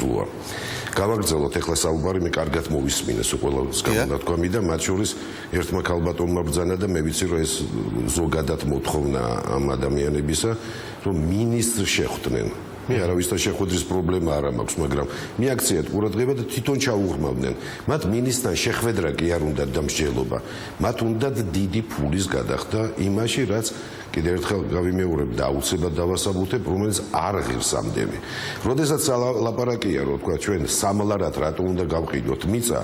შეუძლოა. გავაგრძელოთ ეხლა საუბარი, მე კარგად მოვისმინეს ყველას გამონათქვამი და მათ შორის ერთმა ქალბატონმა ბრძანა და მე ვიცი რომ ეს ზოგადად მოთხოვნა ამ ადამიანებისა, რომ მინისტრს შეხვდნენ. მე არავისთან შეხვედრის პრობლემა არ მაქვს, მაგრამ მიაქციათ ყურადღება და თვითონ ჩაუღრმავდნენ. მათ მინისტრთან შეხვედრა კი არ უნდათ და მსჯელობა. მათ უნდათ დიდი ფულის გადახდა იმაში, რაც კიდევ ერთხელ გავიმეორებ და აუცილებლად დავასაბუთებ, რომელიც არ ღირს ამდენი. როდესაც ლაპარაკია, რომ თქვა ჩვენ სამლარად რატო უნდა გავყიდოთ მიწა,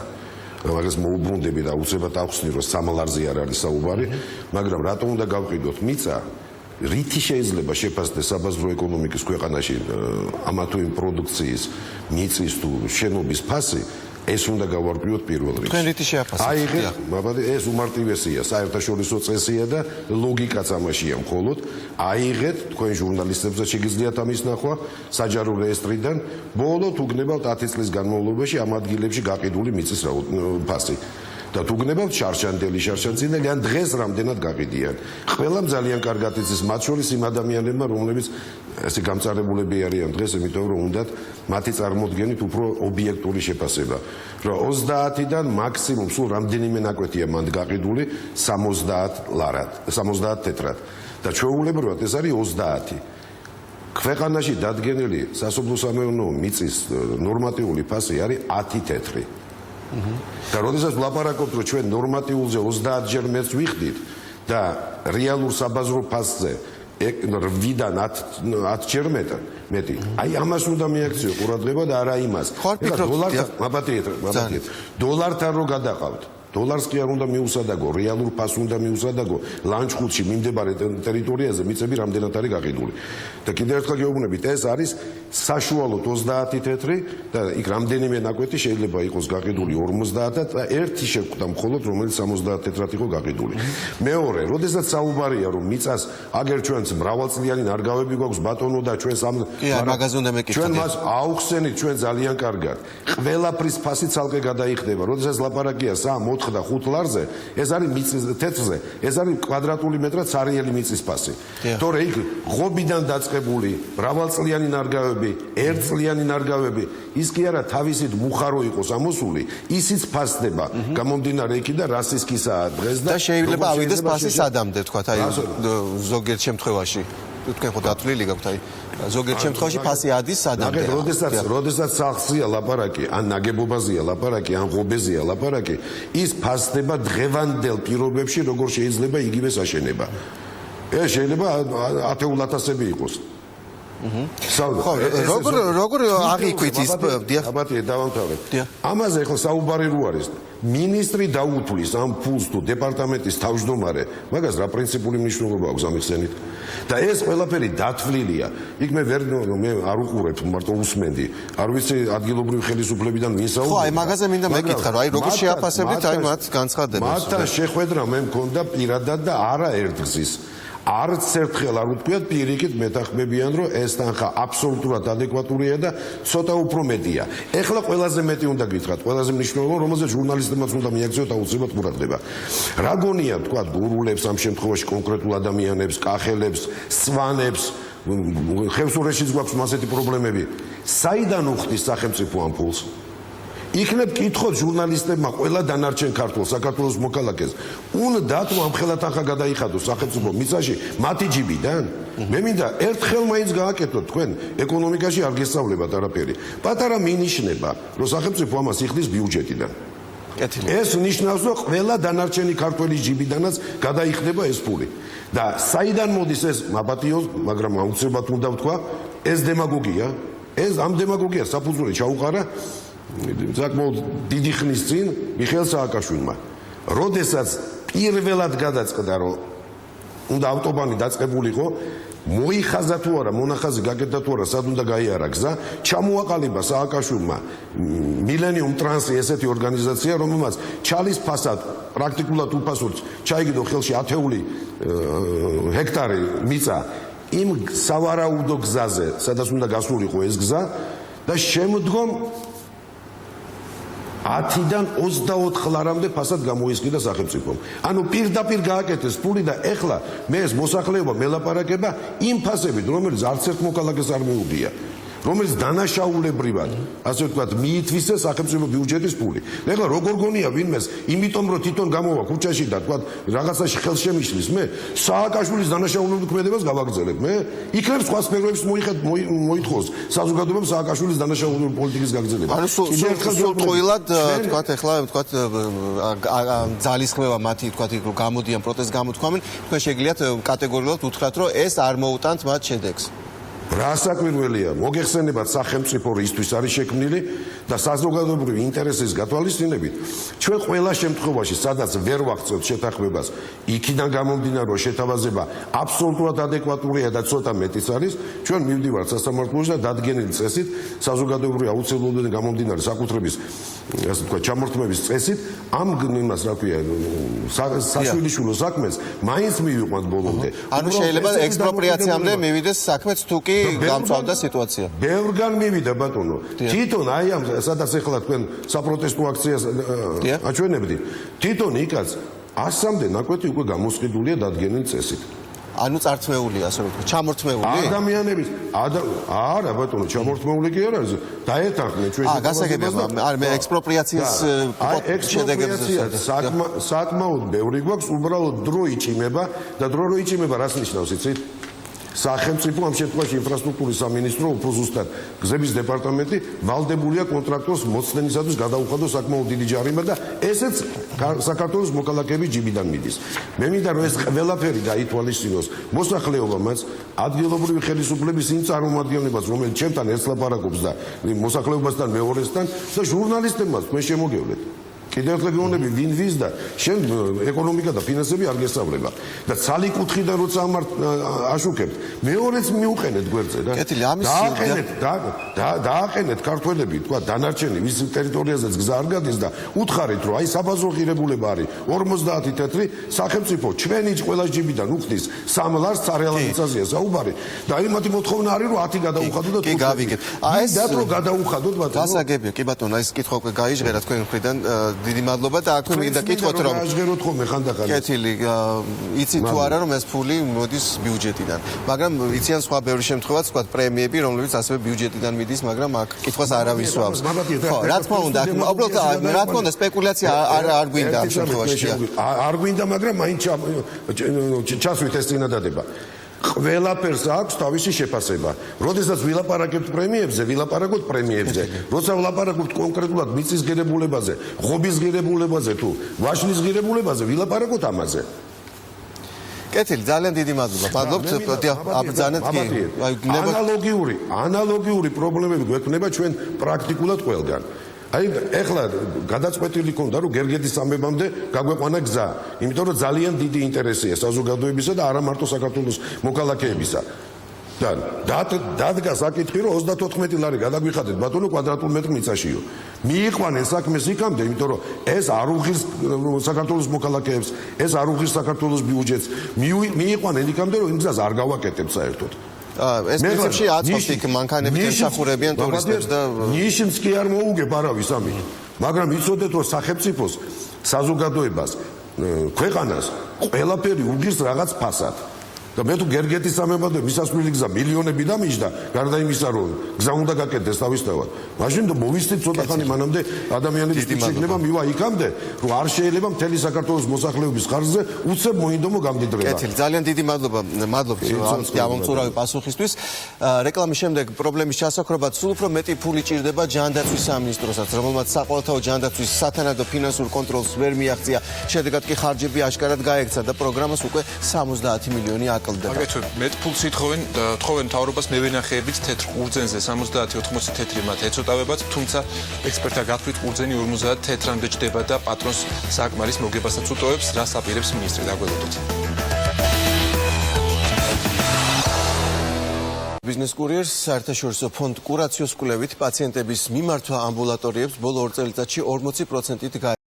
მაგას მოუბრუნდები და აუცილებლად ახსნი, რომ სამლარზე არ არის საუბარი, მაგრამ რატო უნდა გავყიდოთ მიწა, რითი შეიძლება შეფასდეს საბაზრო ეკონომიკის ქვეყანაში ამა თუ იმ პროდუქციის მიწის თუ შენობის ფასი, ეს უნდა გავარკვიოთ პირველ რიგში. თქვენ რითი შეაფასეთ? აი, ეს უმარტივესია, საერთაშორისო წესია და ლოგიკაც ამაშია მხოლოდ. აიღეთ თქვენ ჟურნალისტებსაც შეგიძლიათ ამის ნახვა საჯარო რეესტრიდან, ბოლო თუ გნებავთ 10 წლის განმავლობაში ამ ადგილებში გაყიდული მიწის ფასი. და თუ გნებავთ შარშანდელი ან დღეს რამდენად გაყიდიან. ყველამ ძალიან კარგად იცის, მათ შორის იმ ადამიანებმა, რომლებიც ესე გამწარებულები არიან დღეს, იმიტომ რომ უნდათ მათი წარმოდგენით უფრო ობიექტური შეფასება. რომ 30-დან მაქსიმუმ სულ რამდენიმე ნაკვეთია მანდ გაყიდული 70 თეთრად. და ჩვეულებრივად ეს არის 30. ქვეყანაში დადგენილი სასოფლო-სამეურნეო მიწის ნორმატიული ფასი არის 10 თეთრი. და როდესაც ვლაპარაკობთ, რომ ჩვენ ნორმატიულზე 30-ჯერ მეტს ვიხდით და რეალურ საბაზრო ფასზე 8-დან 10-ჯერ მეტი. აი ამას უნდა მიაქციო ყურადღება და არა იმას. დოლართან რო გადაყავთ. დოლარს კი არ უნდა მიუსადაგო, რეალურ ფასს უნდა მიუსადაგო. ლანჩხუთში მიმდებარე ტერიტორიაზე მიწები რამდენად არის გაყიდული. და კიდევ ერთხელ გეუბნებით, ეს არის საშუალოდ 30 თეთრი და იქ რამდენიმე ნაკვეთი შეიძლება იყოს გაყიდული 50 და ერთი შეგვხვდა მხოლოდ, რომელიც 70 თეთრად იყო გაყიდული. მეორე, როდესაც საუბარია, რომ მიწას აგერ ჩვენს მრავალწლიანი ნარგავები გვაქვს ბატონო და ჩვენს ამ მაგაზე უნდა მეკითხოთ. ჩვენ მას აუხსენით ჩვენ ძალიან კარგად. ყველაფრის ფასი ცალკე გადაიხდება. როდესაც ლაპარაკია 3, 4 და 5 ლარზე, ეს არის მიწის თეთრზე, ეს არის კვადრატული მეტრად სარიელი მიწის ფასი. თორე იქ ღობიდან დაწყებული მრავალწლიანი ნარგავები, ერთწლიანი ნარგავები, ის კი არა თავისით მუხარო იყოს ამოსული, ისიც ფასდება. გამომდინარე იქიდან რა სისქისაა დღეს და შეიძლება ავიდეს ფასი სადამდე, თქვათ, აი ზოგიერთ შემთხვევაში. თქვენ ხო დათვლილი გაქვთ, აი ზოგიერთ შემთხვევაში ფასი ადის სადამდე. როდესაც სახლზეა ლაპარაკი, ან ნაგებობაზეა ლაპარაკი, ან ღობეზეა ლაპარაკი, ის ფასდება დღევანდელ პირობებში, როგორ შეიძლება იგივე საშენება. ეს შეიძლება 10,000-ები იყოს. როგორ აღიქვით ის აბატია დავამთავრებ. ამაზე ახლა საუბარი რო არის. მინისტრი დაუთვლის ამ ფულს თუ დეპარტამენტის თავმჯდომარე, მაგას რა პრინციპული მნიშვნელობა აქვს ამიხსენით? და ეს ყველაფერი დათვლილია. იქ მე არ უყურებ, მარტო უსმენდი. არ ვიცი ადგილობრივი ხელისუფლებიდან ვინ საუბრობს. ხო, აი მაგაზე მინდა მეკითხა, რომ აი როგორ შეაფასებთ აი მათ განცხადებას. მათთან შეხვედრა მე მქონდა პირადად და არაერთგზის. არც ერთხელ არ უთქვიათ პირიქით მეთანხმებიან, რომ ეს თანხა აბსოლუტურად ადეკვატურია და ცოტა უფრო მეტია. ეხლა ყველაზე მეტი უნდა გითხრათ, ყველაზე მნიშვნელოვანი, რომელზეც ჟურნალისტებმაც უნდა მიაქციოთ აუცილებლად ყურადღება. რა გონია, თქვა, გურულებს ამ შემთხვევაში კონკრეტულ ადამიანებს, კახელებს, სვანებს, ხევსურეთშიც გვაქვს ასეთი პრობლემები. საიდან უხდის სახელმწიფო ამ ფულს? იქნებ კითხოთ ჟურნალისტებმა ყველა დანარჩენ ქართულ საქართველოს მოქალაქეს. უნდათ რომ ამხელა თანხა გადაიხადოს სახელმწიფო მიწაში მათი ჯიბიდან? მე მინდა ერთხელ მაინც გააკეთოთ თქვენ ეკონომიკაში არ გესწავლებათ არაფერი. პატარა მინიშნება, რომ სახელმწიფო ამას იხდის ბიუჯეტიდან. ეს ნიშნავს, რომ ყველა დანარჩენი ქართველის ჯიბიდანაც გადაიხდება ეს ფული. და საიდან მოდის ეს მაპატიოს, მაგრამ აუცილებლად უნდა ვთქვა, ეს დემაგოგია, ეს ამ დემაგოგიას საფუძველი ჩაუყარა საკმაოდ დიდი ხნის წინ მიხეილ სააკაშვილმა. როდესაც პირველად გადაწყდა, რომ უნდა ავტობანი დაწყებულიყო, მოიხაზა თუ არა, მონახაზი გაკეთდა თუ არა, სად უნდა გაიარა გზა, ჩამოაყალიბა სააკაშვილმა მილენიუმ ტრანსი ესეთი ორგანიზაცია, რომელმაც ჩალის ფასად პრაქტიკულად უფასოდ ჩაიგდო ხელში 10 ჰექტარი მიწა იმ სავარაუდო გზაზე, სადაც უნდა გასულიყო ეს გზა და შემდგომ 10-დან 24 ლარამდე ფასად გამოისყიდა სახელმწიფომ. ანუ პირდაპირ გააკეთეს ფული და ეხლა მე ეს მოსახლეობა მელაპარაკება იმ ფასებით, რომელიც არც ერთ მოქალაქეს არ მიუღია. რომელიც დანაშაულებრივად, ასე ვთქვათ, მიითვისე სახელმწიფო ბიუჯეტის ფული. ეხლა როგორ გონია ვინმეს, იმიტომ რომ თვითონ გამოვა ქუჩაში და თქვათ რაღაცაში ხელს შემიშლის, მე სააკაშვილის დანაშაულებრივ ქმედებას გავაგრძელებ, მე იქნებ სხვა სფეროებს მოითხოვს საზოგადოებამ სააკაშვილის დანაშაულებრივი პოლიტიკის გაგრძელება. ანუ სულ ტყუილად თქვათ ეხლა თქვათ ძალისხმევა მათი თქვათ იქ რომ გამოდიან პროტესტ გამოთქვამენ, თქვენ შეგიძლიათ კატეგორიულად უთხრათ რომ ეს არ მოუტანთ მათ შედეგს. რა საკვირველია, მოგეხსენებათ სახელმწიფო რისთვის არის შექმნილი და საზოგადოებრივი ინტერესის გათვალისწინებით ჩვენ ყველა შემთხვევაში სადაც ვერ ვახცევთ შეთანხმებას იქიდან გამომდინარე რომ შეთავაზება აბსოლუტურად ადეკვატურია და ცოტა მეტიც არის ჩვენ მივდივართ სასამართლოში და დადგენილი წესით საზოგადოებრივი აუცილებლობიდან გამომდინარე საკუთრების ასე ვთქვათ ჩამორთმების წესით ამ იმას რა ქვია საშვილიშვილო საქმეს მაინც მივიყვანთ ბოლომდე ანუ შეიძლება ექსპროპრიაციამდე მივიდეს საქმეც თუ კი გამწვავდა სიტუაცია. ბევრგან მივიდა ბატონო. თვითონ აი ამ სადაც ეხლა თქვენ საპროტესტო აქციას აჩვენებდით. თვითონ იქაც 100-მდე ნაკვეთი უკვე გამოსყიდულია დადგენილ წესით. ანუ წარწმეულია ასე რომ ჩამორთმეული? ადამიანების არა ბატონო, ჩამორთმეული კი არ არის. დაეთანხმნენ ჩვენ გასაგებია, მე ექსპროპრიაციის შედეგებზე საკმაოდ ბევრი გვაქვს, უბრალოდ დრო იჭიმება და დრო რო იჭიმება რას ნიშნავს იცით? სახელმწიფო ამ შემთხვევაში ინფრასტრუქტურის სამინისტრო უფრო ზუსტად გზების დეპარტამენტი ვალდებულია კონტრაქტორს მოცნენისათვის გადაუხადოს საკმაოდ დიდი ჯარიმა და ესეც საქართველოს მოქალაქეების ჯიბიდან მიდის. მე მინდა რომ ეს ყველაფერი გაითვალისწინოს მოსახლეობამაც, ადგილობრივი ხელისუფლების იმ წარმომადგენლებას, რომელიც ჩემთან ერთს ლაპარაკობს და მოსახლეობასთან მეორესთან და ჟურნალისტებმაც თქვენ შემოგევლეთ. კიდევ ერთხელ გეუბნები ვინ ვის და შენ ეკონომიკა და ფინანსები არ გესწავლება და ცალი კუთხიდან როცა აშუქებთ მეორეც მიუყენეთ გვერდზე და დააყენეთ ქართველები თქვა დანარჩენი ვის ტერიტორიაზეც გზა არ გადის და უთხარით რომ აი საბაზრო ღირებულება არის 50 თეთრი სახელმწიფო ჩვენი ყველას ჯიბიდან უხდის 3 ლარს სარეალიზაციაა საუბარი და აი მათი მოთხოვნა არის რომ 10 გადაუხადოთ და კი გავიგეთ აი ეს დათრო გადაუხადოთ ბატონო გასაგებია კი ბატონო აი ეს კითხვა უკვე გაიჟღერა თქვენ მხრიდან დიდი მადლობა და აქვე მინდა კითხოთ რომ გაიჟღეროთ ხოლმე ხანდახან კეთილი იცით თუ არა რომ ეს ფული მოდის ბიუჯეტიდან მაგრამ იციან სხვა ბევრი შემთხვევაც თქვა პრემიები რომლებიც ასევე ბიუჯეტიდან მიდის მაგრამ აქ კითხვას არავის სვავს ხო რა თქმა უნდა უბრალოდ რა თქმა უნდა სპეკულაცია არ გვინდა ამ შემთხვევაში არ გვინდა მაგრამ მაინც ჩასვით ეს წინადადება ყველაფერს აქვს თავისი შეფასება. როდესაც ვილაპარაკებთ პრემიებზე, ვილაპარაკოთ პრემიებზე. როცა ვილაპარაკობთ კონკრეტულად მიწის ღირებულებაზე, ღობის ღირებულებაზე თუ ვაშლის ღირებულებაზე, ვილაპარაკოთ ამაზე. კეთილი, ძალიან დიდი მადლობა. მადლობთ, აბრძანეთ კი. ანალოგიური პრობლემები გვექნება ჩვენ პრაქტიკულად ყველგან. აი ეხლა გადაწყვეტილი ქონდა რომ გერგედის სამებამდე გაგვეყვანა გზა, იმიტომ რომ ძალიან დიდი ინტერესია საზოგადოებისა და არა მარტო საქართველოს მოქალაქეებისა. და დადგა საკითხი რომ 34 ლარი გადაგვიხადეთ ბატონო კვადრატულ მეტრ მიწაშიო. მიიყვანენ საქმეს იქამდე, იმიტომ რომ ეს არ უღირს საქართველოს მოქალაქეებს, ეს არ უღირს საქართველოს ბიუჯეტს. მიიყვანენ იქამდე რომ იმ გზას არ გავაკეთებთ საერთოდ. ეს პრინციპში აწევთ იქ მანქანებით ემსახურებიან ტურისტებს და ნიშნს კი არ მოუგებ არავის ამით. მაგრამ იცოდეთ რომ სახელმწიფოს საზოგადოებას ქვეყანას ყველაფერი უგირს რაღაც ფასად. და მე თუ გერგეთის სამებამდე მისასვლელი გზა მილიონები დამიჯდა, გარდა იმისა რომ გზა უნდა გაკეთდეს თავისთავად. მაშინ და მოვისწრით ცოტა ხანი მანამდე ადამიანების შეიძლება მივა იქამდე, რომ არ შეიძლება მთელი საქართველოს მოსახლეობის ხარჯზე უცებ მოინდომო გამდიდრება. კეთილი, ძალიან დიდი მადლობა. მადლობთ ამომწურავი პასუხისთვის. რეკლამის შემდეგ პრობლემის ჩასაქრობად სულ უფრო მეტი ფული ჭირდება ჯანდაცვის სამინისტროსაც, რომელმაც საყოველთაო ჯანდაცვის სათანადო ფინანსურ კონტროლს ვერ მიაღწია. შედეგად კი ხარჯები აშკარად გაექცა და პროგრამას უკვე 70 მილიონი აგრეთვე მეტ ფულს ითხოვენ მთავრობას მევენახეებით თეთრ ყურძენზე 70-80 თეთრი მათ ეწოტავებათ, თუმცა ექსპერტთა გათვლით ყურძენი 50 თეთრამდე ჯდება და პატრონს საკმარის მოგებასაც უტოვებს, რას აპირებს მინისტრი. დაგველოდოთ. ბიზნეს კურიერს საერთაშორისო ფონდ კურაციოს კვლევით პაციენტების მიმართვა ამბულატორიებს ბოლო 2 წელიწადში 40%-ით